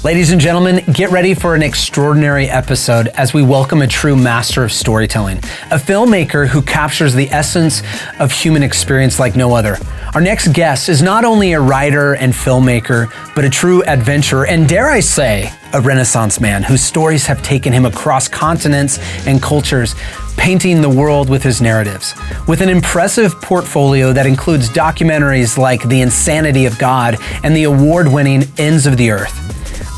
Ladies and gentlemen, get ready for an extraordinary episode as we welcome a true master of storytelling, a filmmaker who captures the essence of human experience like no other. Our next guest is not only a writer and filmmaker, but a true adventurer, and dare I say, a Renaissance man whose stories have taken him across continents and cultures, painting the world with his narratives. With an impressive portfolio that includes documentaries like The Insanity of God and the award-winning Ends of the Earth,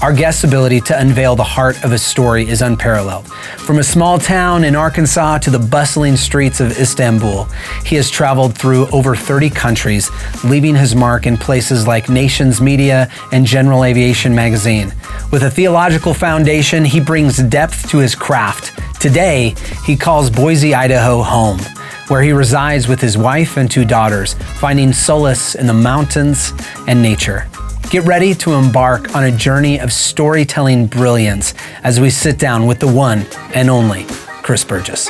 our guest's ability to unveil the heart of a story is unparalleled. From a small town in Arkansas to the bustling streets of Istanbul, he has traveled through over 30 countries, leaving his mark in places like Nations Media and General Aviation magazine. With a theological foundation, he brings depth to his craft. Today, he calls Boise, Idaho home, where he resides with his wife and 2 daughters, finding solace in the mountains and nature. Get ready to embark on a journey of storytelling brilliance as we sit down with the one and only Chris Burgess.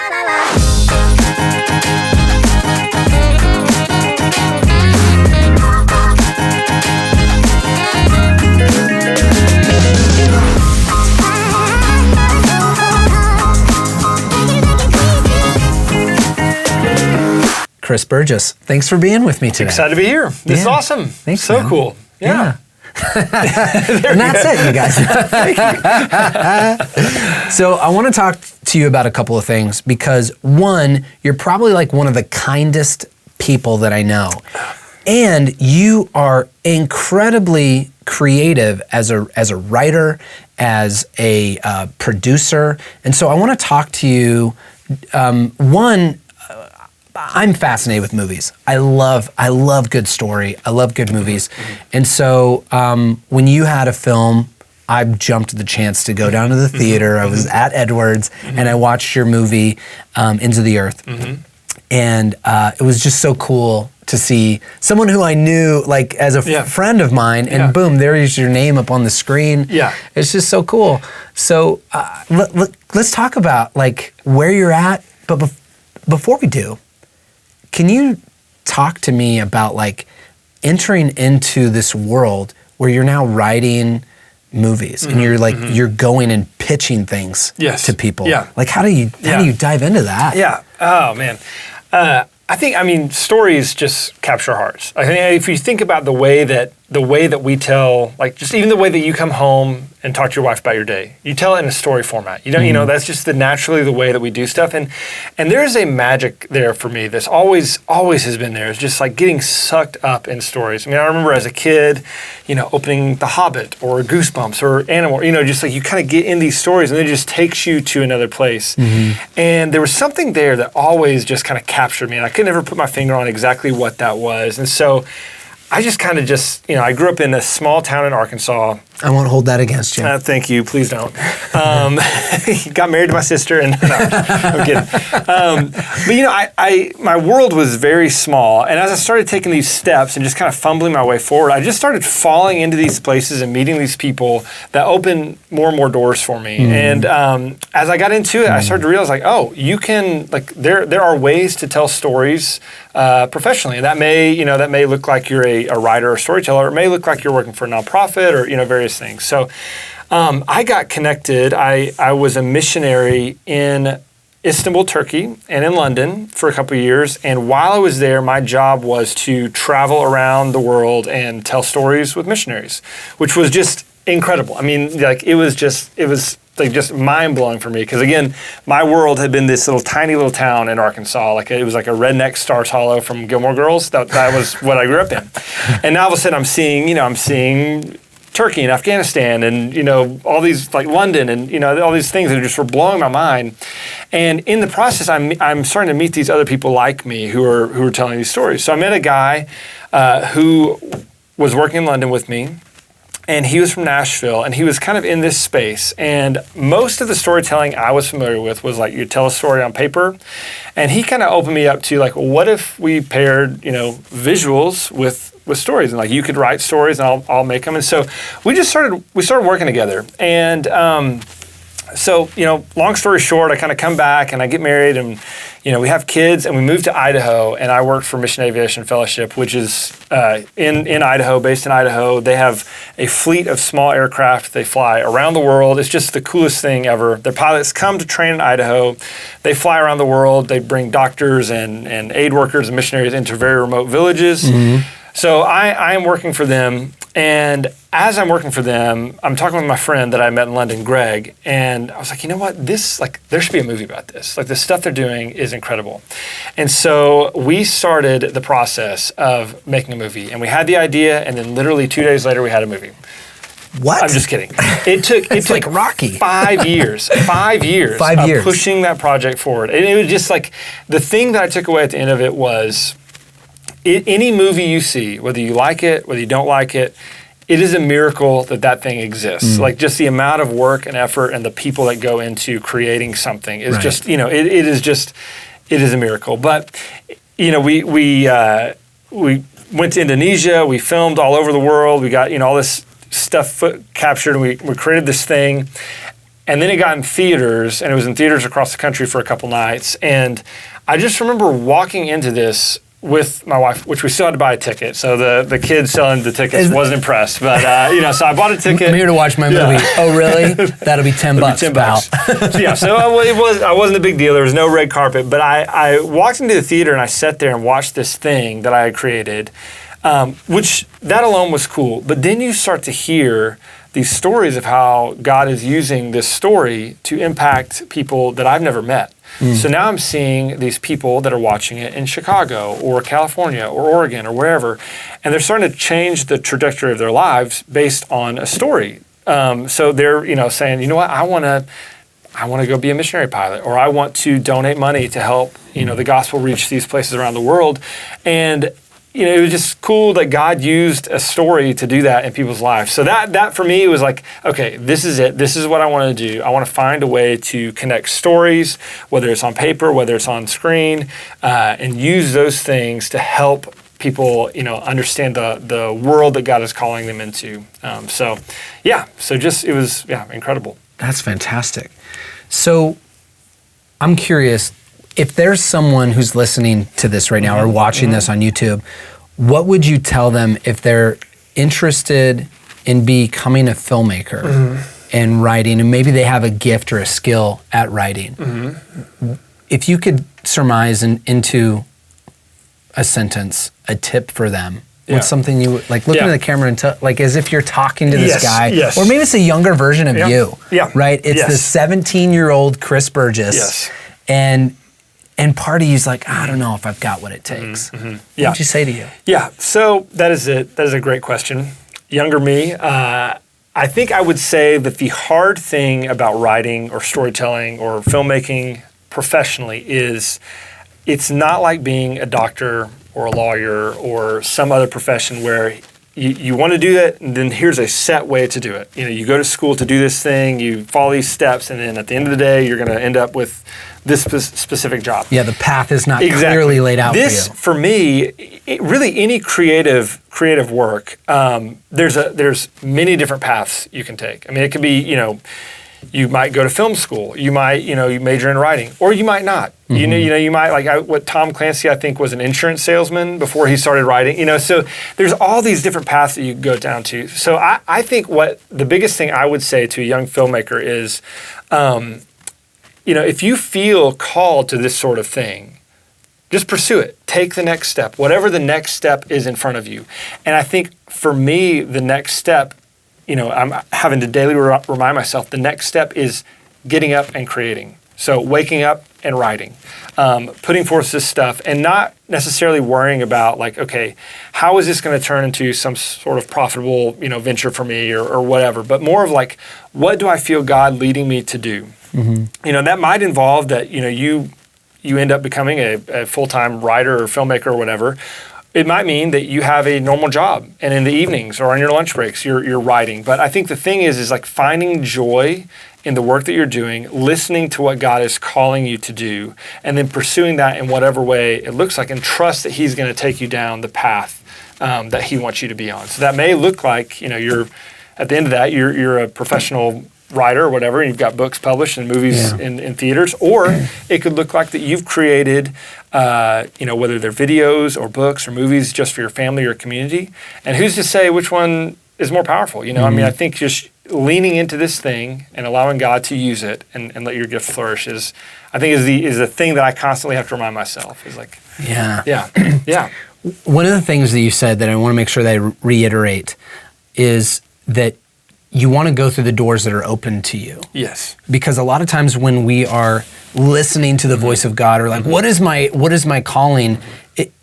Chris Burgess, thanks for being with me today. Excited to be here. This is awesome. Thanks, so man. Cool. Yeah. And that's it, you guys. So I want to talk to you about a couple of things because one, you're probably like one of the kindest people that I know. And you are incredibly creative as a writer, as a producer. And so I want to talk to you, one, I'm fascinated with movies. I love good story. I love good movies. And so when you had a film, I jumped at the chance to go down to the theater. I was at Edwards and I watched your movie, Into the Earth. And it was just so cool to see someone who I knew like as a friend of mine, and boom, there is your name up on the screen. Yeah. It's just so cool. So let's talk about like where you're at, but before we do, can you talk to me about like entering into this world where you're now writing movies and you're like you're going and pitching things to people? Yeah. Like how do you dive into that? Yeah. Oh man. I think stories just capture hearts. I think if you think about the way that we tell, like just even the way that you come home and talk to your wife about your day, you tell it in a story format. You know, that's just naturally the way that we do stuff. And there's a magic there for me that's always has been there. It's just like getting sucked up in stories. I mean, I remember as a kid, opening The Hobbit or Goosebumps or Animal, just like you kind of get in these stories and it just takes you to another place. And there was something there that always just kind of captured me. And I could never put my finger on exactly what that was. And so I just kind of I grew up in a small town in Arkansas. I won't hold that against you. Thank you. Please don't. Got married to my sister, and no, I'm kidding. But my world was very small, and as I started taking these steps and just kind of fumbling my way forward, I just started falling into these places and meeting these people that opened more and more doors for me. And as I got into it, I started to realize, like, oh, you can there are ways to tell stories professionally. And that may look like you're a writer or storyteller. It may look like you're working for a nonprofit or various things. So I got connected. I was a missionary in Istanbul, Turkey, and in London for a couple of years. And while I was there, my job was to travel around the world and tell stories with missionaries, which was just incredible. I mean, it was just mind-blowing for me because, again, my world had been this tiny little town in Arkansas. It was like a redneck Stars Hollow from Gilmore Girls. That was what I grew up in. And now all of a sudden I'm seeing Turkey and Afghanistan and, all these, like London and, all these things that just were blowing my mind. And in the process, I'm starting to meet these other people like me who are telling these stories. So I met a guy who was working in London with me. And he was from Nashville, and he was kind of in this space. And most of the storytelling I was familiar with was like you tell a story on paper. And he kind of opened me up to like, well, what if we paired, visuals with stories, and like you could write stories and I'll make them. And so we started working together. And So, long story short, I kind of come back and I get married and, we have kids and we moved to Idaho and I work for Mission Aviation Fellowship, which is in Idaho, based in Idaho. They have a fleet of small aircraft. They fly around the world. It's just the coolest thing ever. Their pilots come to train in Idaho. They fly around the world. They bring doctors and aid workers and missionaries into very remote villages. Mm-hmm. So I am working for them, and as I'm working for them, I'm talking with my friend that I met in London, Greg, and I was like, you know what, there should be a movie about this. Like, the stuff they're doing is incredible. And so we started the process of making a movie, and we had the idea, and then literally 2 days later, we had a movie. What? I'm just kidding. It took like Rocky. 5 years. 5 years. 5 years. Of pushing that project forward. And it was just like, the thing that I took away at the end of it was, any movie you see, whether you like it, whether you don't like it, it is a miracle that thing exists. Like, just the amount of work and effort and the people that go into creating something is just, it is a miracle. But, we went to Indonesia, we filmed all over the world, we got, all this stuff captured, and we created this thing. And then it got in theaters, and it was in theaters across the country for a couple nights. And I just remember walking into this with my wife, which we still had to buy a ticket. So the kid selling the tickets wasn't impressed. But, so I bought a ticket. I'm here to watch my movie. Yeah. Oh, really? That'll be $10, pal. So I wasn't a big deal. There was no red carpet. But I walked into the theater and I sat there and watched this thing that I had created, which that alone was cool. But then you start to hear these stories of how God is using this story to impact people that I've never met. So now I'm seeing these people that are watching it in Chicago or California or Oregon or wherever, and they're starting to change the trajectory of their lives based on a story. So they're, saying, you know what, I want to go be a missionary pilot, or I want to donate money to help, the gospel reach these places around the world. And it was just cool that God used a story to do that in people's lives. So that for me was like, okay, this is it. This is what I want to do. I want to find a way to connect stories, whether it's on paper, whether it's on screen, and use those things to help people, understand the world that God is calling them into. So it was incredible. That's fantastic. So I'm curious, if there's someone who's listening to this right now or watching this on YouTube, what would you tell them if they're interested in becoming a filmmaker and writing, and maybe they have a gift or a skill at writing? If you could surmise into a sentence, a tip for them, what's something you would, like, look into the camera and like as if you're talking to this guy, or maybe it's a younger version of you, right? It's the 17-year-old Chris Burgess, and part of you's like, I don't know if I've got what it takes. What would you say to you? Yeah, so that is a great question. Younger me, I think I would say that the hard thing about writing or storytelling or filmmaking professionally is it's not like being a doctor or a lawyer or some other profession where you want to do that, and then here's a set way to do it. You go to school to do this thing, you follow these steps, and then at the end of the day, you're going to end up with this specific job. Yeah, the path is not clearly laid out For me, really any creative work, there's many different paths you can take. I mean, it could be, you might go to film school, you might, you major in writing, or you might not. You might, what Tom Clancy, I think, was an insurance salesman before he started writing. So there's all these different paths that you can go down to. So I think what the biggest thing I would say to a young filmmaker is, if you feel called to this sort of thing, just pursue it. Take the next step, whatever the next step is in front of you. And I think for me, the next step, I'm having to daily remind myself, the next step is getting up and creating. So waking up and writing, putting forth this stuff, and not necessarily worrying about like, okay, how is this going to turn into some sort of profitable, venture for me or whatever, but more of like, what do I feel God leading me to do? That might involve that, you end up becoming a full-time writer or filmmaker or whatever. It might mean that you have a normal job, and in the evenings or on your lunch breaks, you're writing. But I think the thing is like finding joy in the work that you're doing, listening to what God is calling you to do, and then pursuing that in whatever way it looks like, and trust that He's going to take you down the path that He wants you to be on. So that may look like, you're at the end of that, you're a professional writer or whatever, and you've got books published and movies in theaters, or it could look like that you've created, whether they're videos or books or movies just for your family or community. And who's to say which one is more powerful? I mean, I think just leaning into this thing and allowing God to use it and let your gift flourish is the thing that I constantly have to remind myself is like, yeah. One of the things that you said that I want to make sure that I reiterate is that you want to go through the doors that are open to you. Yes. Because a lot of times when we are listening to the voice of God, or like, what is my calling?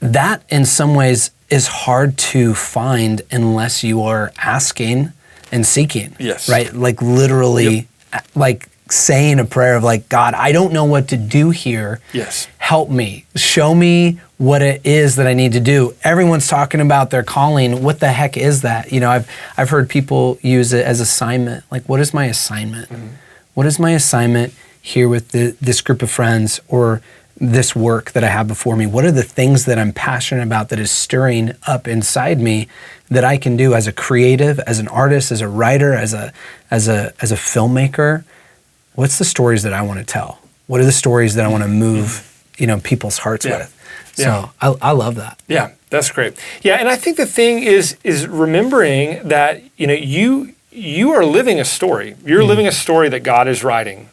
That in some ways is hard to find unless you are asking and seeking. Yes. Right? Like literally, like saying a prayer of like, God, I don't know what to do here. Yes. Help me. Show me what it is that I need to do. Everyone's talking about their calling. What the heck is that? I've heard people use it as assignment. Like, what is my assignment? What is my assignment here with this group of friends or this work that I have before me? What are the things that I'm passionate about that is stirring up inside me that I can do as a creative, as an artist, as a writer, as a filmmaker? What's the stories that I want to tell? What are the stories that I want to move, people's hearts with? So I love that. Yeah, that's great. Yeah, and I think the thing is remembering that you are living a story. You're living a story that God is writing.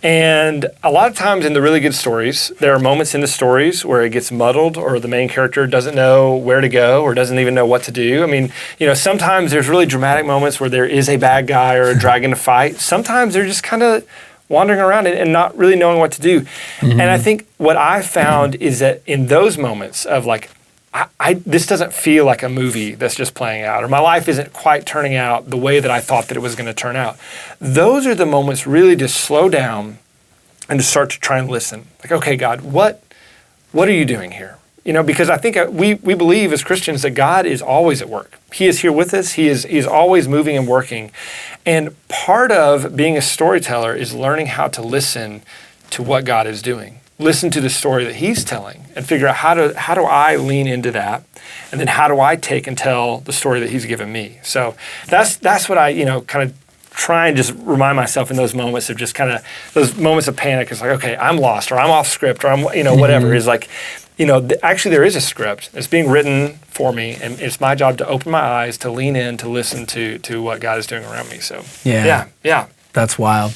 And a lot of times in the really good stories, there are moments in the stories where it gets muddled or the main character doesn't know where to go or doesn't even know what to do. I mean, sometimes there's really dramatic moments where there is a bad guy or a dragon to fight. Sometimes they're just kind of wandering around and not really knowing what to do. And I think what I found is that in those moments of like, this doesn't feel like a movie that's just playing out, or my life isn't quite turning out the way that I thought that it was going to turn out. Those are the moments really to slow down and to start to try and listen. Like, okay, God, what are you doing here? Because I think we believe as Christians that God is always at work. He is here with us. He is always moving and working. And part of being a storyteller is learning how to listen to what God is doing. Listen to the story that He's telling and figure out how do I lean into that, and then how do I take and tell the story that He's given me. So that's what I kind of try and just remind myself in those moments of just kind of those moments of panic. It's like, okay, I'm lost, or I'm off script, or I'm whatever. Is like, actually there is a script. It's being written for me, and it's my job to open my eyes, to lean in, to listen to what God is doing around me. So yeah. That's wild.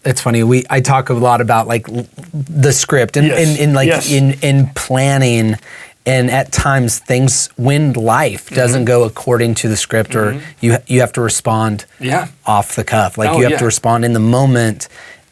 It's funny. I talk a lot about like the script and in planning, and at times things when life doesn't go according to the script, or you have to respond off the cuff. Like you have to respond in the moment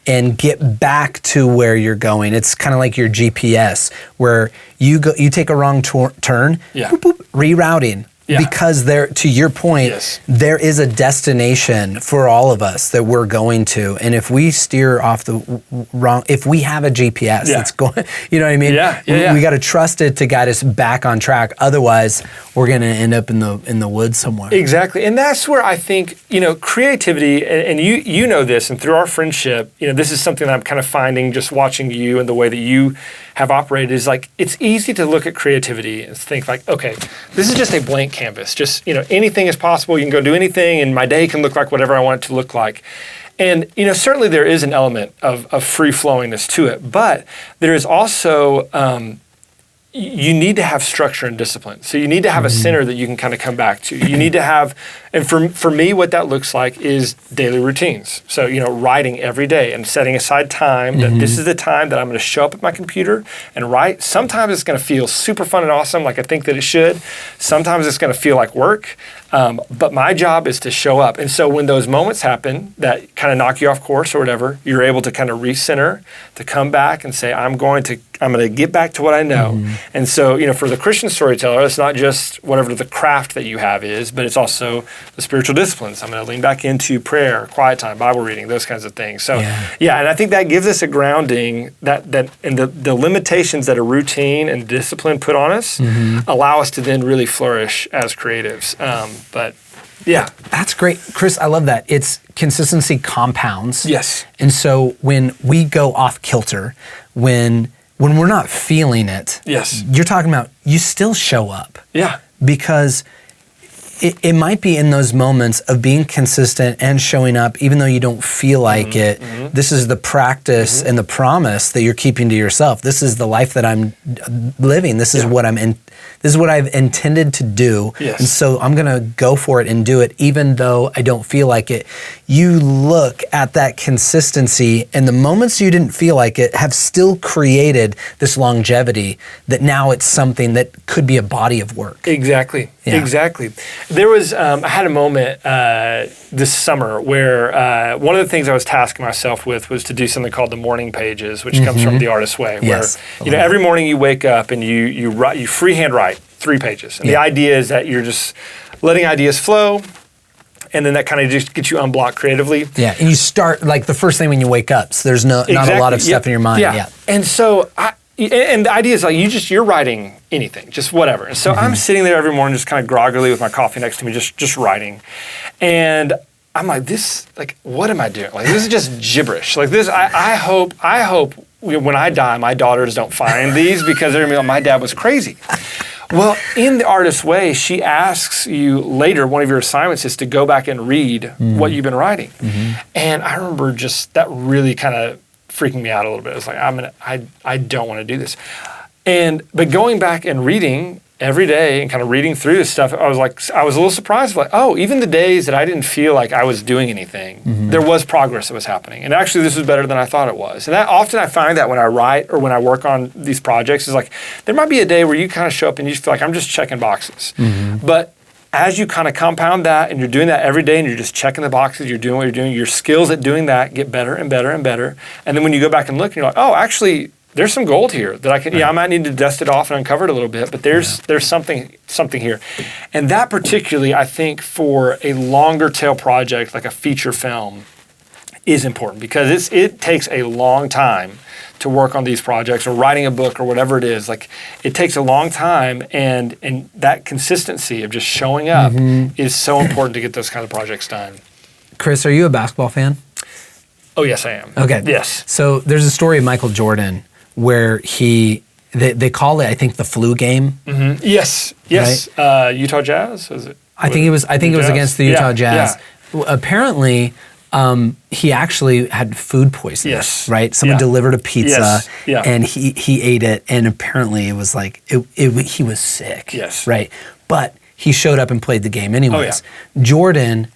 and get back to where you're going. It's kind of like your GPS, where you take a wrong turn, boop, boop, rerouting. Yeah. Because to your point, there is a destination for all of us that we're going to. And if we steer off the wrong, if we have a GPS that's going, you know what I mean? We got to trust it to guide us back on track. Otherwise, we're going to end up in the woods somewhere. Exactly. And that's where I think, creativity, and you know this, and through our friendship, this is something that I'm kind of finding just watching you and the way that you have operated is like, it's easy to look at creativity and think like, okay, this is just a blank canvas. Just, anything is possible. You can go do anything and my day can look like whatever I want it to look like. And, certainly there is an element of free-flowingness to it, but there is also, you need to have structure and discipline. So you need to have a center that you can kind of come back to. You need to have, and for me, what that looks like is daily routines. So, writing every day and setting aside time that this is the time that I'm going to show up at my computer and write. Sometimes it's going to feel super fun and awesome, like I think that it should. Sometimes it's going to feel like work. But my job is to show up. And so when those moments happen that kind of knock you off course or whatever, you're able to kind of recenter, to come back and say, I'm going to get back to what I know. And so, for the Christian storyteller, it's not just whatever the craft that you have is, but it's also the spiritual disciplines. I'm going to lean back into prayer, quiet time, Bible reading, those kinds of things. So, and I think that gives us a grounding that and the limitations that a routine and discipline put on us allow us to then really flourish as creatives. But yeah. That's great. Chris, I love that. It's consistency compounds. Yes. And so when we go off kilter, when we're not feeling it, you're talking about you still show up. Yeah. Because it might be in those moments of being consistent and showing up, even though you don't feel like it. This is the practice and the promise that you're keeping to yourself. This is the life that I'm living. This is what I'm in. This is what I've intended to do. Yes. And so I'm going to go for it and do it, even though I don't feel like it. You look at that consistency, and the moments you didn't feel like it have still created this longevity that now it's something that could be a body of work. Exactly. Yeah. Exactly. There was, I had a moment this summer where one of the things I was tasking myself with was to do something called the morning pages, which comes from The Artist's Way, where every morning you wake up and you write, you freehand write 3 pages. And the idea is that you're just letting ideas flow, and then that kind of just gets you unblocked creatively. Yeah, and you start like the first thing when you wake up, so there's not a lot of stuff in your mind. Yeah. And so and the idea is like you're writing anything, just whatever. And so I'm sitting there every morning just kind of groggily with my coffee next to me, just writing. And I'm like, what am I doing? Like, this is just gibberish. Like this, I hope when I die, my daughters don't find these because they're gonna be like, my dad was crazy. Well, in The Artist's Way, she asks you later, one of your assignments is to go back and read what you've been writing. And I remember just that really kind of freaking me out a little bit. It's like, I don't want to do this. But going back and reading every day and kind of reading through this stuff, I was a little surprised, like, oh, even the days that I didn't feel like I was doing anything, there was progress that was happening. And actually this was better than I thought it was. And that often I find that when I write or when I work on these projects is like, there might be a day where you kind of show up and you just feel like I'm just checking boxes. But as you kind of compound that and you're doing that every day and you're just checking the boxes, you're doing what you're doing, your skills at doing that get better and better and better. And then when you go back and look and you're like, oh, actually, there's some gold here that I can, I might need to dust it off and uncover it a little bit, but there's something here. And that particularly, I think, for a longer tail project like a feature film is important because it takes a long time to work on these projects or writing a book or whatever it is. Like, it takes a long time, and that consistency of just showing up is so important to get those kind of projects done. Chris, are you a basketball fan? Oh, yes, I am. Okay. Yes. So there's a story of Michael Jordan where they call it, I think, the flu game. Yes. Right? Utah Jazz, was it? I think it was against the Utah Jazz. Yeah. Apparently, he actually had food poisoning. Yes. Right? Someone delivered a pizza, Yes. and he ate it, and apparently it was like he was sick. Yes. Right? But he showed up and played the game anyways. Oh, yeah. Jordan,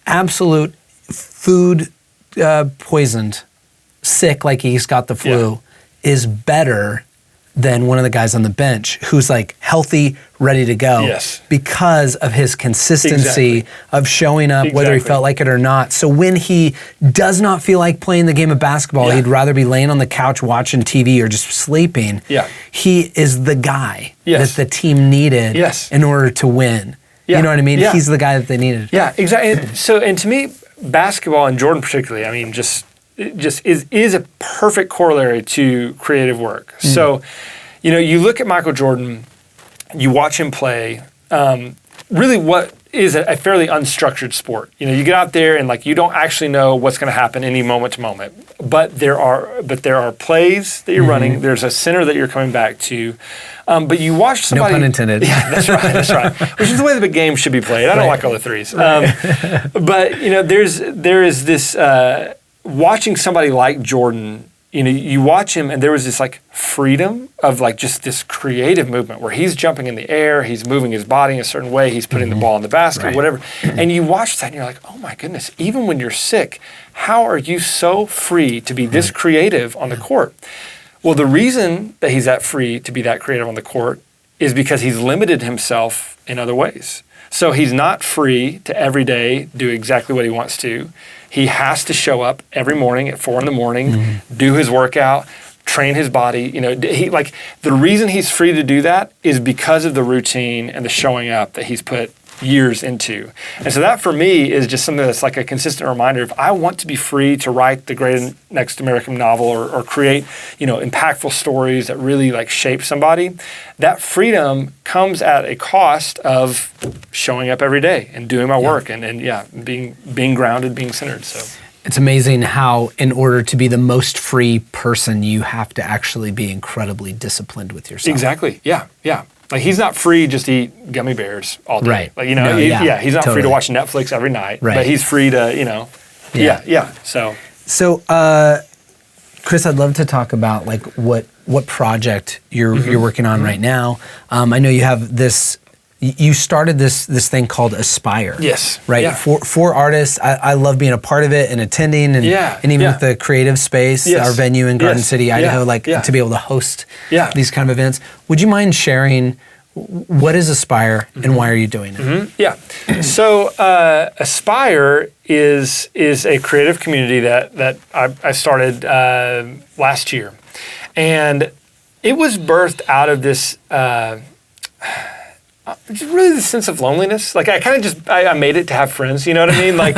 absolute food poisoned, sick like he's got the flu, is better than one of the guys on the bench who's like healthy, ready to go, because of his consistency of showing up, whether he felt like it or not. So when he does not feel like playing the game of basketball, he'd rather be laying on the couch watching TV or just sleeping. He is the guy that the team needed in order to win. You know what I mean? He's the guy that they needed. Yeah, exactly. And to me, basketball, and Jordan particularly, I mean, just is a perfect corollary to creative work. So, you look at Michael Jordan, you watch him play, really what is a fairly unstructured sport. You get out there and like you don't actually know what's going to happen any moment to moment. But there are plays that you're running. There's a center that you're coming back to. But you watch somebody. No pun intended. Yeah, that's right. Which is the way the big game should be played. I don't like all the threes. But there is this watching somebody like Jordan. You watch him, and there was this like freedom of like just this creative movement where he's jumping in the air, he's moving his body in a certain way, he's putting the ball in the basket, whatever. And you watch that, and you're like, oh my goodness! Even when you're sick, how are you so free to be this creative on the court? Well, the reason that he's that free to be that creative on the court is because he's limited himself in other ways. So he's not free to every day do exactly what he wants to. He has to show up every morning at 4 a.m, do his workout, train his body. The reason he's free to do that is because of the routine and the showing up that he's put years into. And so that for me is just something that's like a consistent reminder. If I want to be free to write the great next American novel or create, impactful stories that really like shape somebody, that freedom comes at a cost of showing up every day and doing my work and being grounded, being centered. So it's amazing how in order to be the most free person, you have to actually be incredibly disciplined with yourself. Exactly. Yeah. Like he's not free just to eat gummy bears all day. Right. Like, you know, he's not free to watch Netflix every night, but he's free to, you know, So, Chris, I'd love to talk about like what project you're working on right now. I know you have this. You started this thing called Aspire. Yes. Right. Yeah. For artists. I love being a part of it and attending and even with the creative space, our venue in Garden City, Idaho, to be able to host these kind of events. Would you mind sharing what is Aspire and why are you doing it? Mm-hmm. Yeah. So Aspire is a creative community that I started last year. And it was birthed out of this just really the sense of loneliness. Like I kind of I made it to have friends. You know what I mean? Like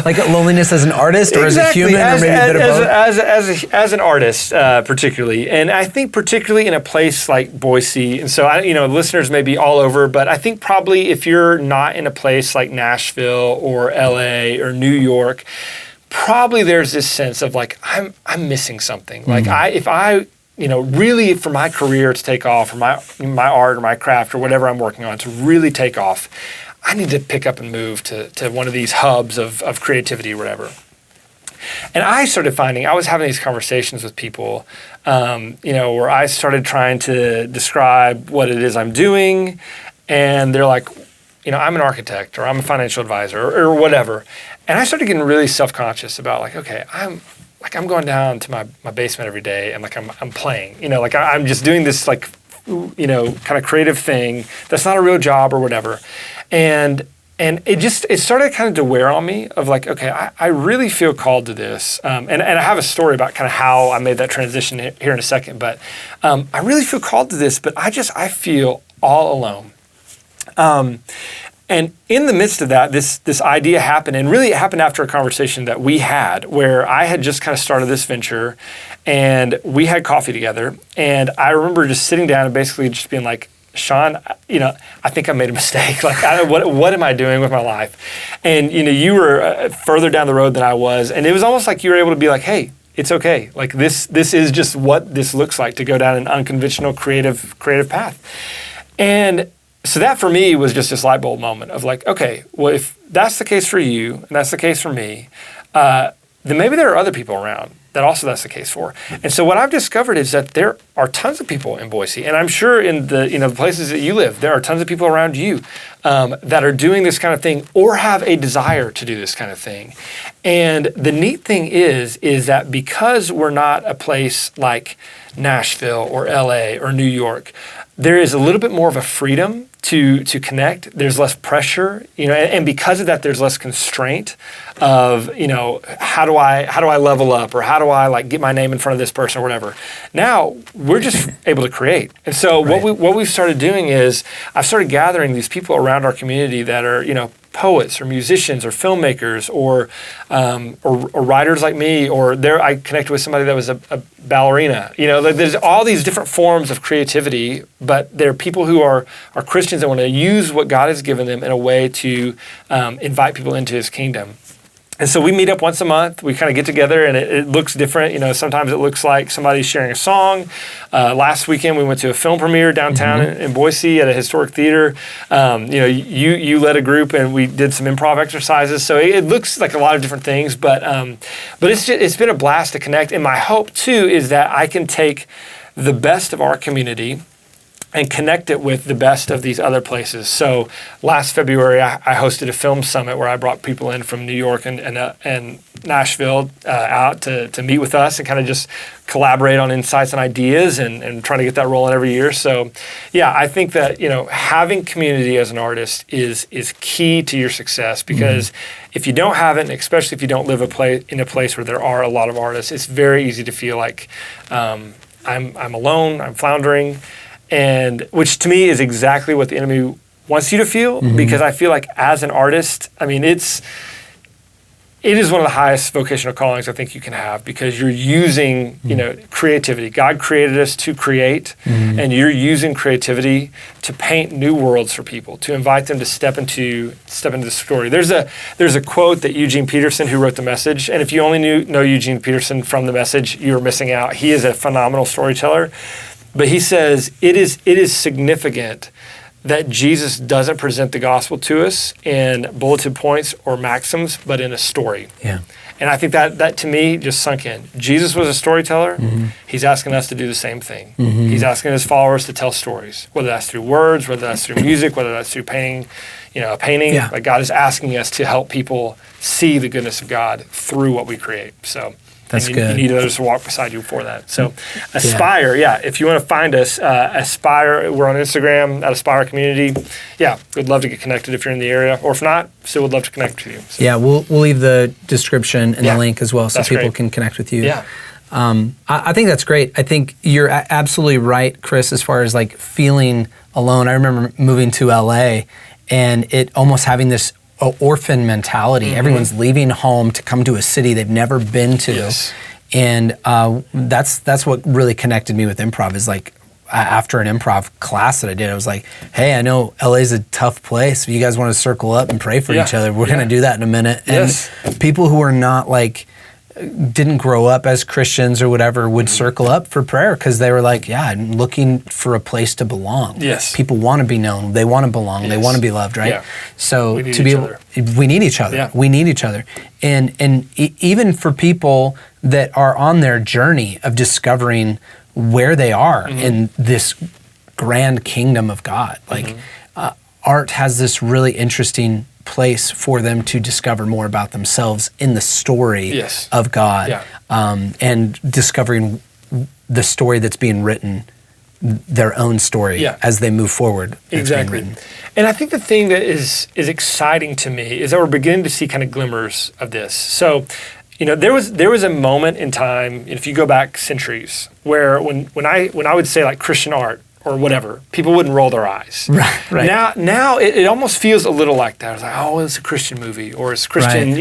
like loneliness as an artist or as a human, or maybe a bit of both. As an artist, particularly, and I think particularly in a place like Boise. And so listeners may be all over, but I think probably if you're not in a place like Nashville or LA or New York, probably there's this sense of like I'm missing something. Like if I really for my career to take off, or my art or my craft or whatever I'm working on to really take off, I need to pick up and move to one of these hubs of creativity or whatever. And I started finding, I was having these conversations with people, where I started trying to describe what it is I'm doing, and they're like, I'm an architect, or I'm a financial advisor, or whatever. And I started getting really self-conscious about like, okay, I'm going down to my basement every day and like I'm playing, I'm just doing this like, kind of creative thing that's not a real job or whatever. And it started kind of to wear on me of like, okay, I really feel called to this. And I have a story about kind of how I made that transition here in a second, but I really feel called to this, but I feel all alone. And in the midst of that, this idea happened, and really it happened after a conversation that we had where I had just kind of started this venture, and we had coffee together, and I remember just sitting down and basically just being like, Sean, I think I made a mistake. Like, what am I doing with my life? And you were further down the road than I was, and it was almost like you were able to be like, hey, it's okay. Like this is just what this looks like to go down an unconventional creative path, and so that for me was just this light bulb moment of like, okay, well, if that's the case for you and that's the case for me, then maybe there are other people around that also that's the case for. And so what I've discovered is that there are tons of people in Boise, and I'm sure in the places that you live, there are tons of people around you that are doing this kind of thing or have a desire to do this kind of thing. And the neat thing is that because we're not a place like Nashville or LA or New York, there is a little bit more of a freedom to connect. There's less pressure, and because of that, there's less constraint of, how do I level up, or how do I like get my name in front of this person or whatever. Now we're just able to create. And so what we've started doing is I've started gathering these people around our community that are, poets or musicians or filmmakers or writers like me, or I connected with somebody that was a ballerina. There's all these different forms of creativity, but they're people who are Christians that want to use what God has given them in a way to invite people into His kingdom. And so we meet up once a month. We kind of get together, and it looks different. Sometimes it looks like somebody's sharing a song. Last weekend, we went to a film premiere downtown in Boise at a historic theater. You led a group, and we did some improv exercises. So it looks like a lot of different things, but it's been a blast to connect. And my hope too is that I can take the best of our community and connect it with the best of these other places. So last February, I hosted a film summit where I brought people in from New York and Nashville out to meet with us and kind of just collaborate on insights and ideas and trying to get that rolling every year. So yeah, I think that having community as an artist is key to your success, because if you don't have it, and especially if you don't live in a place where there are a lot of artists, it's very easy to feel like I'm alone, I'm floundering. And which to me is exactly what the enemy wants you to feel, because I feel like as an artist, I mean, it is one of the highest vocational callings I think you can have, because you're using, creativity. God created us to create, and you're using creativity to paint new worlds for people, to invite them to step into the story. There's a quote that Eugene Peterson, who wrote The Message, and if you only know Eugene Peterson from The Message, you're missing out. He is a phenomenal storyteller. But he says it is significant that Jesus doesn't present the gospel to us in bulleted points or maxims, but in a story. Yeah. And I think that to me just sunk in. Jesus was a storyteller. He's asking us to do the same thing. He's asking his followers to tell stories, whether that's through words, whether that's through music, whether that's through painting, a painting. Yeah. Like God is asking us to help people see the goodness of God through what we create. So that's you good. need others to walk beside you for that. So Aspire, if you want to find us, Aspire, we're on Instagram at Aspire Community. Yeah, we'd love to get connected if you're in the area, or if not, still would love to connect with you. So. Yeah, we'll leave the description and the link as well, so that's people great. can connect with you. Yeah. I think that's great. I think you're absolutely right, Chris, as far as like feeling alone. I remember moving to LA and it almost having this orphan mentality. Everyone's leaving home to come to a city they've never been to. Yes. And that's what really connected me with improv, is like after an improv class that I did, I was like, hey, I know LA's a tough place. If you guys want to circle up and pray for each other, we're going to do that in a minute. Yes. And people who are not like, didn't grow up as Christians or whatever would circle up for prayer because they were like, I'm looking for a place to belong. Yes. People want to be known. They want to belong. They want to be loved, right? Yeah. So We need to be each able, other. we need each other. Yeah. We need each other. And even for people that are on their journey of discovering where they are in this grand kingdom of God, like art has this really interesting place for them to discover more about themselves in the story of God, and discovering the story that's being written, their own story as they move forward. Exactly. And I think the thing that is exciting to me is that we're beginning to see kind of glimmers of this. So, there was a moment in time, if you go back centuries, where when I would say like Christian art or whatever, people wouldn't roll their eyes. Right. Now it almost feels a little like that. It's like, oh, it's a Christian movie, or it's Christian,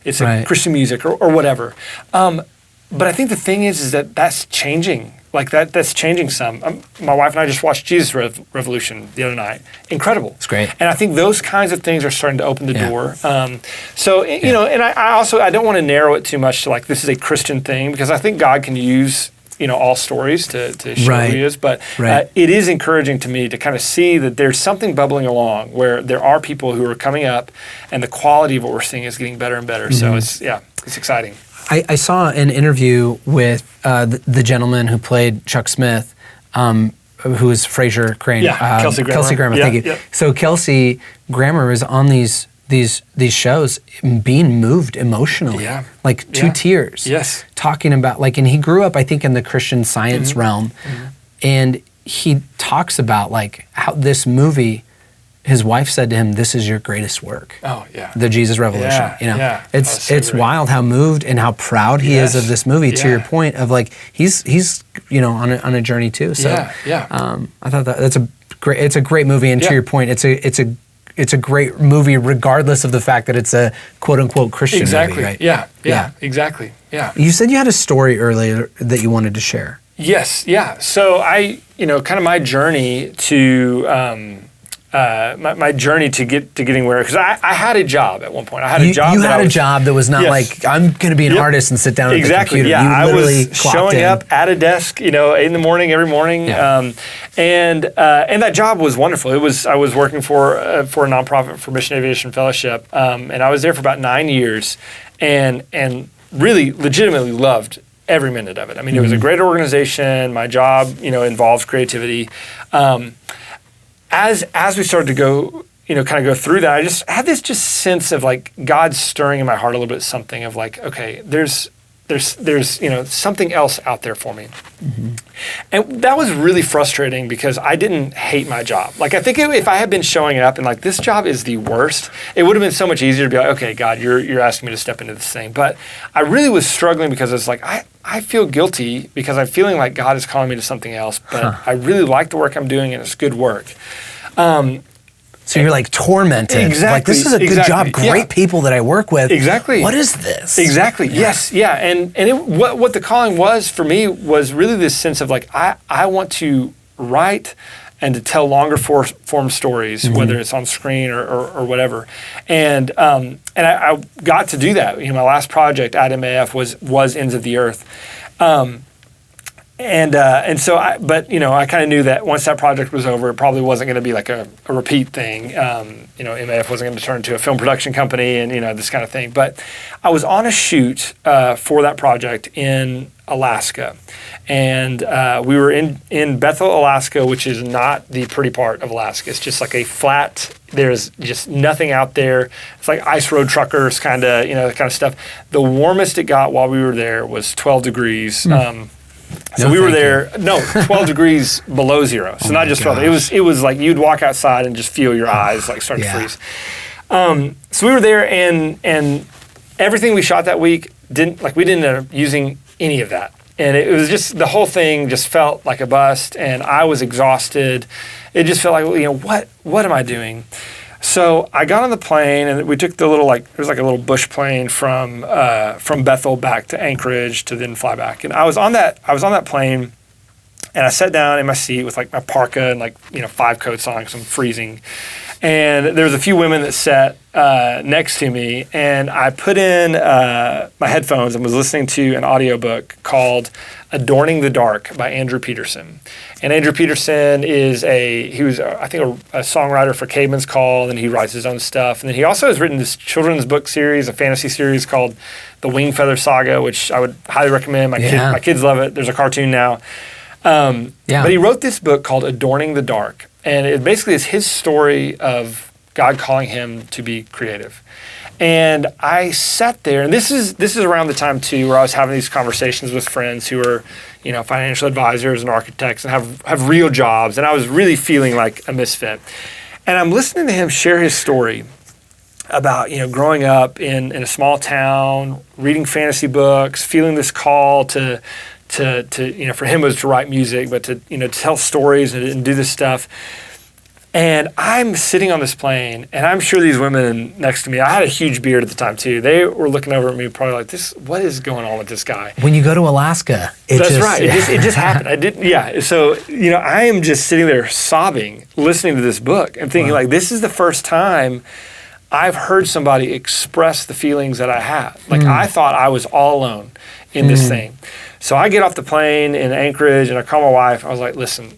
it's a Christian music or whatever. But I think the thing is that that's changing. Like that's changing some. My wife and I just watched Jesus Revolution the other night. Incredible. It's great. And I think those kinds of things are starting to open the door. And I don't want to narrow it too much to like this is a Christian thing, because I think God can use all stories to show who he is. But it is encouraging to me to kind of see that there's something bubbling along where there are people who are coming up and the quality of what we're seeing is getting better and better. So it's exciting. I saw an interview with the gentleman who played Chuck Smith, who is Fraser Crane. Kelsey Grammer. Kelsey Grammer, thank you. Yeah. So Kelsey Grammer is on these shows being moved emotionally, like to tears. Yes. Talking about and he grew up, I think, in the Christian Science realm, and he talks about like how this movie, his wife said to him, "This is your greatest work." Oh yeah. The Jesus Revolution. It's wild how moved and how proud he is of this movie. To your point of like he's on a journey too. So I thought that's a great movie, and to your point, it's a great movie regardless of the fact that it's a quote unquote Christian movie, right? Yeah, exactly. Yeah. You said you had a story earlier that you wanted to share. Yes, yeah. So I, kind of my journey to my journey to getting where, because I had a job at one point. I had a job. You had a job that was not like, I'm going to be an artist and sit down at the computer. Yeah, you literally I was showing up at a desk, 8 in the morning every morning, and that job was wonderful. I was working for a nonprofit for Mission Aviation Fellowship, and I was there for about 9 years, and really legitimately loved every minute of it. I mean, it was a great organization. My job, involved creativity. As we started to go, kind of go through that, I just had this sense of like God stirring in my heart a little bit, something of like, okay, there's something else out there for me. And that was really frustrating because I didn't hate my job. Like I think if I had been showing up and like this job is the worst, it would have been so much easier to be like, okay, God, you're asking me to step into this thing. But I really was struggling because it's like I feel guilty because I'm feeling like God is calling me to something else, but I really like the work I'm doing and it's good work. So you're like tormented. Exactly. Like this is a good job, great people that I work with. Exactly. What is this? Exactly. Yes. Yeah. And what the calling was for me was really this sense of like I want to write and to tell longer form stories, whether it's on screen or whatever. And I got to do that. My last project at MAF was Ends of the Earth. And so I kind of knew that once that project was over, it probably wasn't going to be like a repeat thing. MAF wasn't going to turn into a film production company and, this kind of thing. But I was on a shoot for that project in Alaska. And we were in Bethel, Alaska, which is not the pretty part of Alaska. It's just like a flat, there's just nothing out there. It's like ice road truckers kind of, that kind of stuff. The warmest it got while we were there was 12 degrees. So we were there, 12 degrees below zero. So not just 12. It was like you'd walk outside and just feel your eyes like start to freeze. So we were there and everything we shot that week we didn't end up using any of that. And it was just, the whole thing just felt like a bust and I was exhausted. It just felt like, what am I doing? So I got on the plane and we took the little there was like a little bush plane from Bethel back to Anchorage to then fly back. And I was on that plane and I sat down in my seat with like my parka and 5 coats on because I'm freezing. And there was a few women that sat next to me and I put in my headphones and was listening to an audiobook called Adorning the Dark by Andrew Peterson. And Andrew Peterson he was a songwriter for Caveman's Call, and he writes his own stuff. And then he also has written this children's book series, a fantasy series called The Wing Feather Saga, which I would highly recommend. My kids love it. There's a cartoon now. But he wrote this book called Adorning the Dark. And it basically is his story of God calling him to be creative. And I sat there, and this is around the time too where I was having these conversations with friends who are, financial advisors and architects and have real jobs, and I was really feeling like a misfit. And I'm listening to him share his story about growing up in a small town, reading fantasy books, feeling this call to for him it was to write music, but to tell stories and do this stuff. And I'm sitting on this plane, and I'm sure these women next to me, I had a huge beard at the time too. They were looking over at me probably like, what is going on with this guy? When you go to Alaska, That's right. It just happened. So, I am just sitting there sobbing, listening to this book and thinking this is the first time I've heard somebody express the feelings that I have. I thought I was all alone in this thing. So I get off the plane in Anchorage and I call my wife. I was like, listen,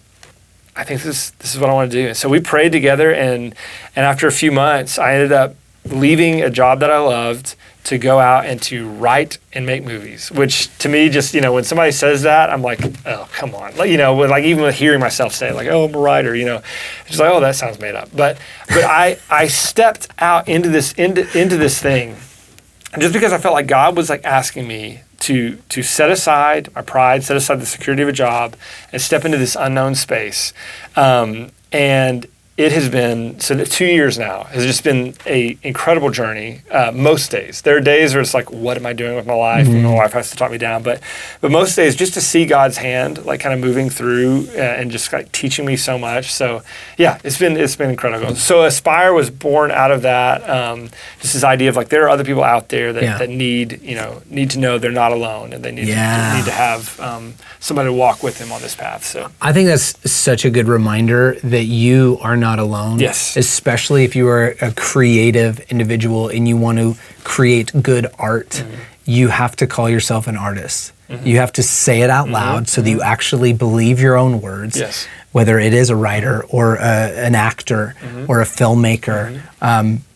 I think this is what I want to do. And so we prayed together, and after a few months, I ended up leaving a job that I loved to go out and to write and make movies, which to me just, when somebody says that, I'm like, oh, come on. Even with hearing myself say it, oh, I'm a writer, it's just like, oh, that sounds made up. But I stepped out into this thing just because I felt like God was asking me to set aside my pride, set aside the security of a job, and step into this unknown space. And it has been, 2 years now, has just been an incredible journey most days. There are days where it's like, what am I doing with my life? And my wife has to talk me down. But most days, just to see God's hand, kind of moving through and just teaching me so much. So yeah, it's been incredible. So Aspire was born out of that. Just this idea of there are other people out there that need to know they're not alone, and they need to have somebody to walk with them on this path. So I think that's such a good reminder that you are not alone. Yes. Especially if you are a creative individual and you want to create good art, you have to call yourself an artist. You have to say it out loud so that you actually believe your own words. Yes. Whether it is a writer or an actor or a filmmaker,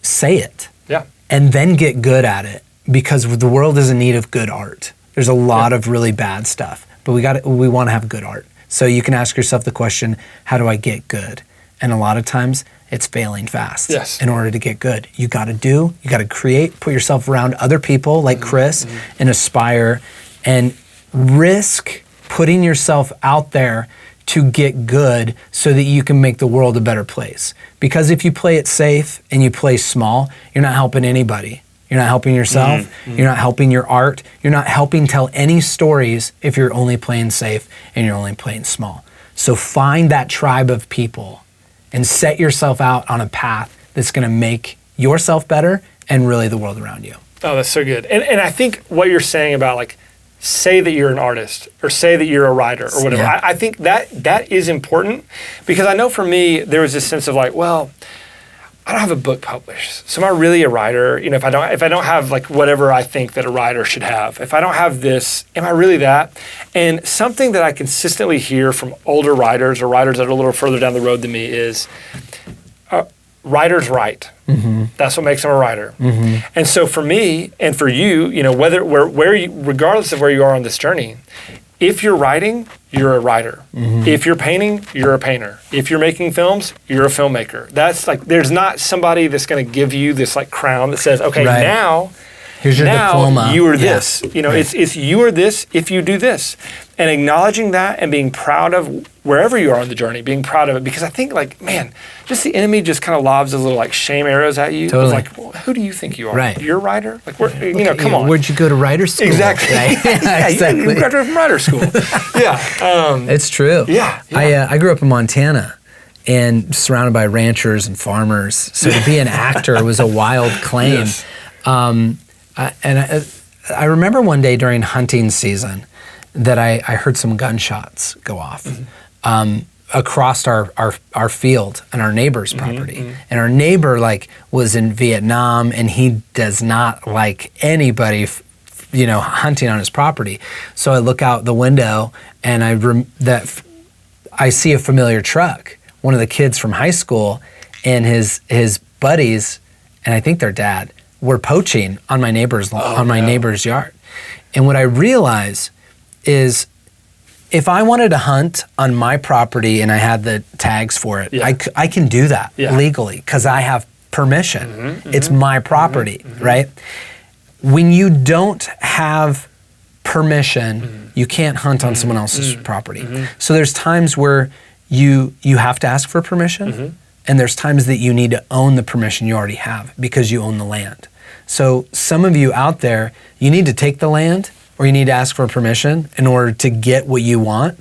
say it. Yeah. And then get good at it, because the world is in need of good art. There's a lot of really bad stuff, but we want to have good art. So you can ask yourself the question, how do I get good? And a lot of times it's failing fast. Yes. In order to get good. You got to create, put yourself around other people like Chris and Aspire, and risk putting yourself out there to get good so that you can make the world a better place. Because if you play it safe and you play small, you're not helping anybody. You're not helping yourself. You're not helping your art. You're not helping tell any stories if you're only playing safe and you're only playing small. So find that tribe of people and set yourself out on a path that's going to make yourself better and really the world around you. Oh, that's so good. And I think what you're saying about say that you're an artist or say that you're a writer or whatever, I think that is important, because I know for me there was this sense of I don't have a book published. So am I really a writer? You know, if I don't have like whatever I think that a writer should have, if I don't have this, am I really that? And something that I consistently hear from older writers or writers that are a little further down the road than me is writers write. Mm-hmm. That's what makes them a writer. Mm-hmm. And so for me and for you, you know, regardless of where you are on this journey, if you're writing, you're a writer. Mm-hmm. If you're painting, you're a painter. If you're making films, you're a filmmaker. That's like, there's not somebody that's going to give you this like crown that says, okay, now, here's your diploma. You are this. You know, it's you are this if you do this. And acknowledging that and being proud of wherever you are on the journey, being proud of it. Because I think like, man, just the enemy just kind of lobs those little like shame arrows at you. Totally. Like, well, who do you think you are? Right. You're a writer? Like, you know, come on. Where'd you go to writer school? Exactly. Right? Yeah, exactly. You graduated from writer school. Yeah. It's true. Yeah. I grew up in Montana and surrounded by ranchers and farmers. So to be an actor was a wild claim. Yes. I remember one day during hunting season that I heard some gunshots go off across our field and our neighbor's property. Mm-hmm. And our neighbor like was in Vietnam, and he does not like anybody hunting on his property. So I look out the window and I see a familiar truck. One of the kids from high school and his buddies, and I think their dad, were poaching on my neighbor's neighbor's yard. And what I realize is if I wanted to hunt on my property and I had the tags for it, I can do that legally because I have permission. Mm-hmm, it's my property, right? When you don't have permission, you can't hunt on someone else's property. Mm-hmm. So there's times where you have to ask for permission, and there's times that you need to own the permission you already have because you own the land. So some of you out there, you need to take the land or you need to ask for permission in order to get what you want,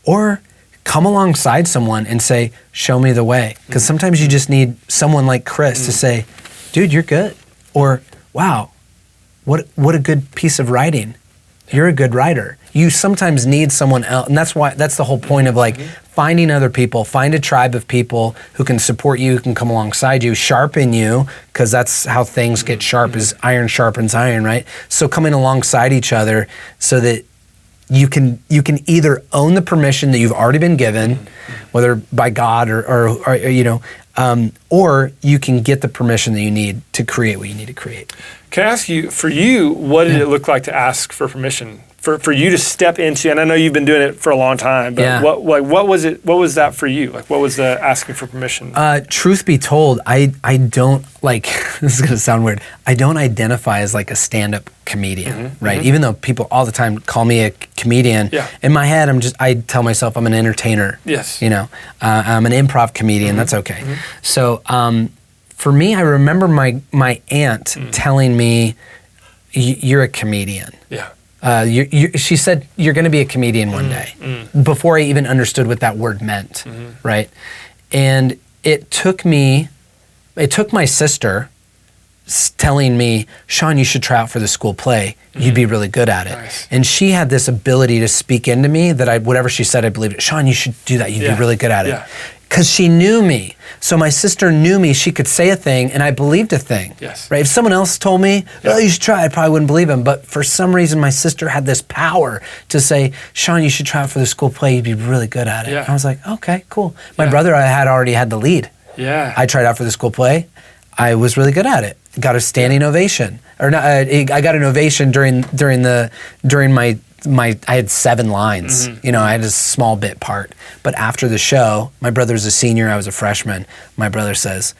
or come alongside someone and say, show me the way. Because sometimes you just need someone like Chris to say, dude, you're good. Or, wow, what a good piece of writing. You're a good writer. You sometimes need someone else. And that's the whole point of like finding other people, find a tribe of people who can support you, who can come alongside you, sharpen you, because that's how things get sharp, is iron sharpens iron, right? So coming alongside each other so that you can either own the permission that you've already been given, whether by God or you can get the permission that you need to create what you need to create. Can I ask you, for you, what did it look like to ask for permission? For you to step into, and I know you've been doing it for a long time, but what was it? What was that for you? Like, what was the asking for permission? Truth be told, I don't like. This is gonna sound weird. I don't identify as like a stand-up comedian, right? Even though people all the time call me a comedian, in my head I tell myself I'm an entertainer. Yes. You know, I'm an improv comedian. That's okay. So for me, I remember my aunt telling me, "You're a comedian." Yeah. She said, you're going to be a comedian one day, before I even understood what that word meant, right? And it took my sister telling me, Sean, you should try out for the school play. You'd be really good at it. Nice. And she had this ability to speak into me that whatever she said, I believed it. Sean, you should do that. You'd be really good at it. Because she knew me. So my sister knew me. She could say a thing, and I believed a thing. Yes. Right? If someone else told me, oh, you should try, I probably wouldn't believe him. But for some reason, my sister had this power to say, Sean, you should try out for the school play. You'd be really good at it. Yeah. And I was like, okay, cool. My brother already had the lead. Yeah. I tried out for the school play. I was really good at it. Got a standing ovation. Or not, I got an ovation during my I had 7 lines. You know, I had a small bit part. But after the show, my brother's a senior, I was a freshman. My brother says,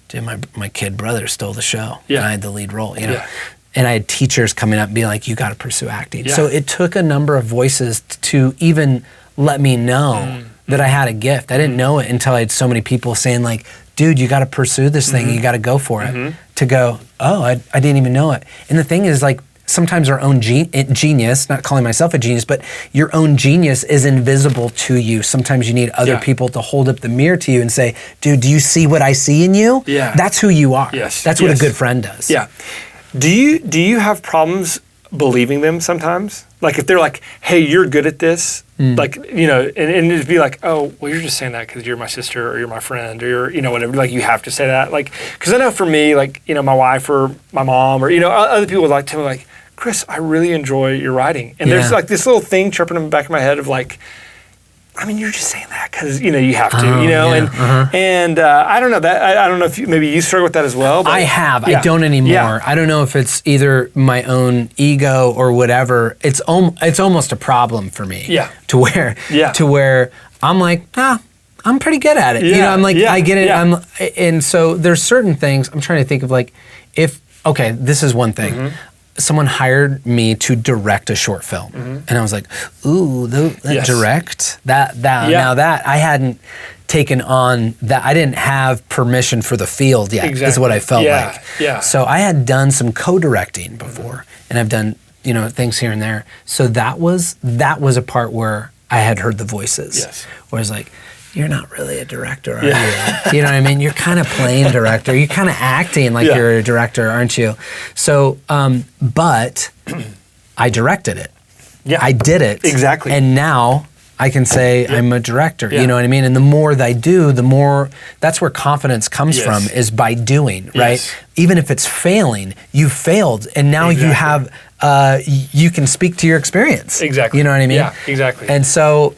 dude, my kid brother stole the show. Yeah. And I had the lead role, you know. Yeah. And I had teachers coming up and being like, you got to pursue acting. Yeah. So it took a number of voices to even let me know that I had a gift. I didn't know it until I had so many people saying like, dude, you got to pursue this thing. You got to go for it. To go, oh, I didn't even know it. And the thing is like, sometimes our own genius, not calling myself a genius, but your own genius is invisible to you. Sometimes you need other people to hold up the mirror to you and say, dude, do you see what I see in you? Yeah. That's who you are. Yes. That's what a good friend does. Yeah. Do you have problems believing them sometimes. Like if they're like, hey, you're good at this, like, you know, and it'd be like, oh, well, you're just saying that because you're my sister or you're my friend or you're, you know, whatever. Like you have to say that. Like, because I know for me, like, you know, my wife or my mom or, you know, other people would like tell me like, Chris, I really enjoy your writing. And there's like this little thing chirping in the back of my head of like, I mean, you're just saying that because, you know, you have to, you know, and I don't know that, I don't know if maybe you struggle with that as well. But I have, I don't anymore. Yeah. I don't know if it's either my own ego or whatever. It's almost a problem for me. Yeah. To where I'm like, I'm pretty good at it. Yeah. You know, I'm like, I get it. Yeah. And so there's certain things I'm trying to think of like, okay, this is one thing. Someone hired me to direct a short film. And I was like, ooh, direct? Now that, I hadn't taken on that. I didn't have permission for the field yet, is what I felt like. Yeah. So I had done some co-directing before, and I've done, you know, things here and there. So that was a part where I had heard the voices. Where I was like, you're not really a director, are you? You know what I mean? You're kind of playing director. You're kind of acting like you're a director, aren't you? So, but I directed it. Yeah. I did it. Exactly. And now I can say I'm a director. You know what I mean? And the more that I do, the more, that's where confidence comes from, is by doing, right? Even if it's failing, you failed, and now you have, you can speak to your experience. Exactly. You know what I mean? Yeah, exactly. And so,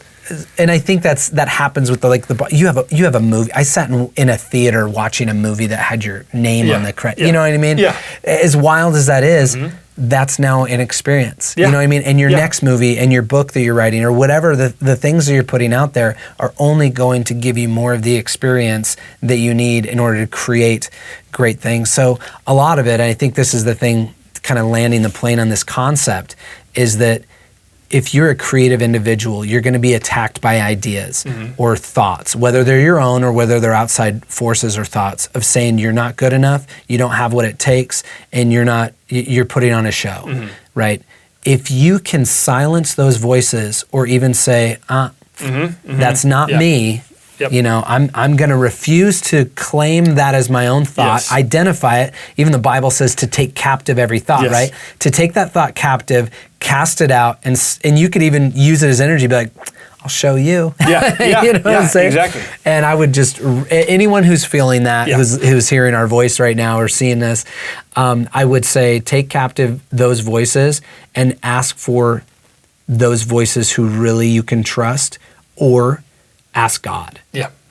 and I think that happens with you have a movie. I sat in a theater watching a movie that had your name on the credit. You know what I mean? Yeah. As wild as that is, that's now an experience. You know what I mean? And your next movie and your book that you're writing or whatever the things that you're putting out there are only going to give you more of the experience that you need in order to create great things. So a lot of it, I think this is the thing, kind of landing the plane on this concept, is that if you're a creative individual, you're going to be attacked by ideas or thoughts, whether they're your own or whether they're outside forces or thoughts of saying you're not good enough, you don't have what it takes, and you're putting on a show, right? If you can silence those voices or even say, that's not me, you know, I'm going to refuse to claim that as my own thought, identify it. Even the Bible says to take captive every thought, right? To take that thought captive, cast it out, and you could even use it as energy, be like, I'll show you. You know what I'm saying? Exactly. And I would just, anyone who's feeling that, who's hearing our voice right now or seeing this, I would say take captive those voices and ask for those voices who really you can trust, or ask God.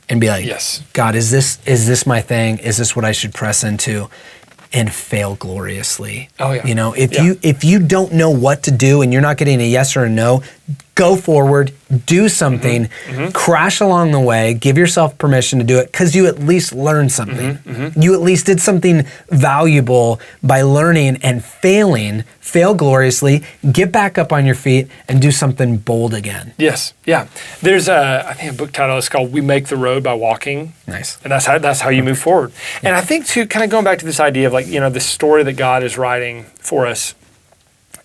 And be like, God, is this my thing? Is this what I should press into? And fail gloriously. You know, if you don't know what to do and you're not getting a yes or a no, go forward, do something, crash along the way, give yourself permission to do it, because you at least learned something. You at least did something valuable by learning and failing. Fail gloriously, get back up on your feet, and do something bold again. Yes, yeah. There's I think a book title is called "We Make the Road by Walking." Nice. And that's how you move forward. And I think too, kind of going back to this idea of like, you know, the story that God is writing for us.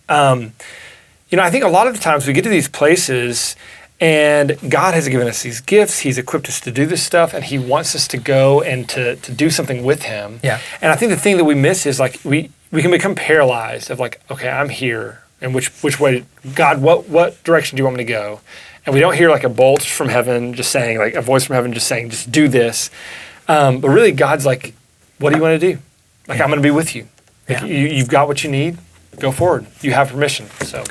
You know, I think a lot of the times we get to these places and God has given us these gifts. He's equipped us to do this stuff, and He wants us to go and to do something with Him. Yeah. And I think the thing that we miss is like we can become paralyzed of like, okay, I'm here, and which way, God, what direction do you want me to go? And we don't hear like a bolt from heaven just saying, like a voice from heaven just saying, just do this. But really God's like, what do you want to do? Like, I'm going to be with you. Like, you've got what you need. Go forward. You have permission. So,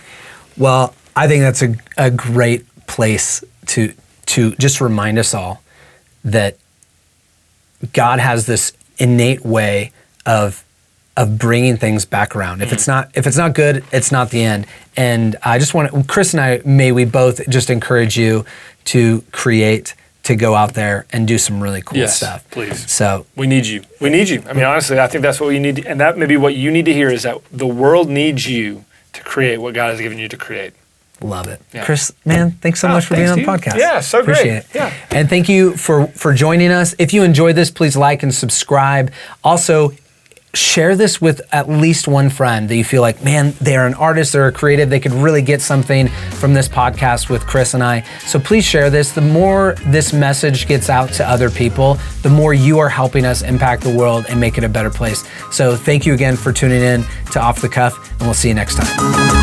well, I think that's a great place to just remind us all that God has this innate way of bringing things back around. If it's not good, it's not the end. And I just want Chris and I, may we both just encourage you to create, to go out there and do some really cool stuff. Please. So we need you. We need you. I mean, honestly, I think that's what we need. And that may be what you need to hear, is that the world needs you to create what God has given you to create. Love it. Yeah. Chris, man, thanks so much for being on the podcast. Yeah, so Appreciate great. It. Yeah. And thank you for joining us. If you enjoyed this, please like and subscribe. Also, share this with at least one friend that you feel like, man, they're an artist, they're a creative, they could really get something from this podcast with Chris and I. So please share this. The more this message gets out to other people, the more you are helping us impact the world and make it a better place. So thank you again for tuning in to Off the Cuff, and we'll see you next time.